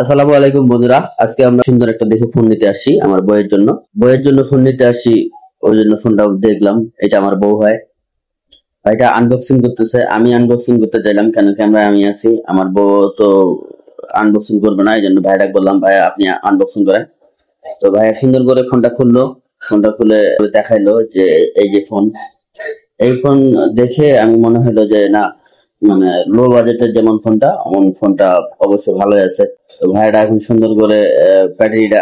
আসসালামু আলাইকুম বন্ধুরা, আজকে আমরা সুন্দর একটা দেখে ফোন নিতে আসছি আমার বইয়ের জন্য ফোন নিতে আসছি। ওই জন্য ফোনটা দেখলাম। এটা আমার বউ হয়। এটা আনবক্সিং করতেছে, আমি আনবক্সিং করতে চাইলাম, কেন ক্যামেরা আমি আছি, আমার বউ তো আনবক্সিং করবে না, এই জন্য ভাইটাকে বললাম ভাই আপনি আনবক্সিং করেন। তো ভাইয়া সুন্দর করে ফোনটা খুললো। ফোনটা খুলে দেখাইলো যে এই যে ফোন। এই ফোন দেখে আমি মনে হলো যে না, মানে লো বাজেটের যেমন ফোনটা অমন ফোনটা অবশ্য ভালোই আছে। তো ভাইয়াটা এখন সুন্দর করে ব্যাটারিটা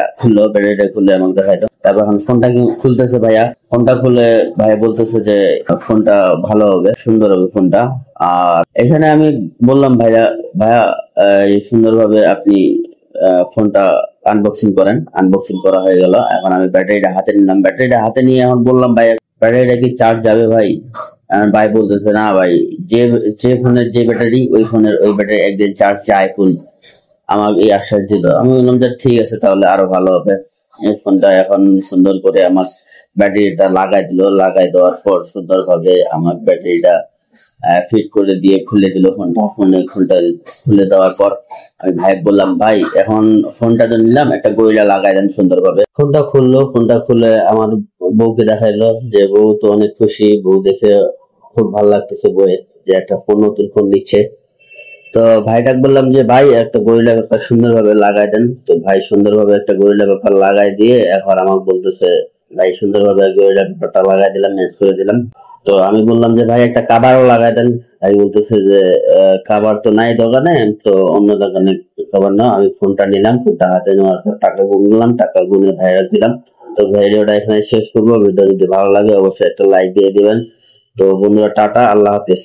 খুলে আমাকে দেখাইলো। তারপর এখন ফোনটা খুলতেছে ভাইয়া। ফোনটা খুলে ভাইয়া বলতেছে যে ফোনটা ভালো হবে, সুন্দর হবে ফোনটা। আর এখানে আমি বললাম ভাইয়া, ভাইয়া এই সুন্দরভাবে আপনি ফোনটা আনবক্সিং করেন। আনবক্সিং করা হয়ে গেল। এখন আমি ব্যাটারিটা হাতে নিলাম। ব্যাটারিটা হাতে নিয়ে এখন বললাম ভাইয়া, ব্যাটারিটা কি চার্জ যাবে ভাই? ভাই বলতেছে না ভাই, যে যে ফোনের যে ব্যাটারি, ওই ফোনের ওই ব্যাটারি একদিন চার্জ যায় ফুল। আমাকে এই আশ্বাস দিল। আমি বললাম যে ঠিক আছে, তাহলে আরো ভালো হবে। এই ফোনটা এখন সুন্দর করে আমার ব্যাটারিটা লাগাই দিল। লাগাই দেওয়ার পর সুন্দরভাবে আমার ব্যাটারিটা ফিট করে দিয়ে খুলে দিল ফোনটা। ফোনটা খুলে দেওয়ার পর আমি ভাই বললাম, ভাই এখন ফোনটা তো নিলাম, একটা গরিলা লাগাই দেন সুন্দরভাবে। ফোনটা খুললো। ফোনটা খুলে আমার বউকে দেখাইলো, যে বউ তো অনেক খুশি। বউ দেখে খুব ভালো লাগতেছে বউয়ের, যে একটা ফোন, নতুন ফোন নিচ্ছে। তো ভাইটাকে বললাম যে ভাই একটা গরিলা ব্যাপার সুন্দরভাবে লাগাই দেন। তো ভাই সুন্দরভাবে একটা গরিলা ব্যাপার লাগাই দিয়ে এখন আমাকে বলতেছে, ভাই সুন্দরভাবে গরিলা ব্যাপারটা লাগাই দিলাম, ম্যাচ করে দিলাম। তো আমি বললাম যে ভাই একটা কাভারও লাগাই দেন। ভাই বলতেছে যে কাভার তো নাই দোকানে, তো অন্য দোকানে কাভার নাও। আমি ফোনটা নিলাম। ফোনটা হাতে নেওয়ার পর টাকা গুনলাম, টাকা গুনে ভাইয়া দিলাম। তো ভিডিওটা এখানে শেষ করবো। ভিডিও যদি ভালো লাগে অবশ্যই একটা লাইক দিয়ে দিবেন। তো বন্ধুরা, টাটা, আল্লাহ হাফেজ।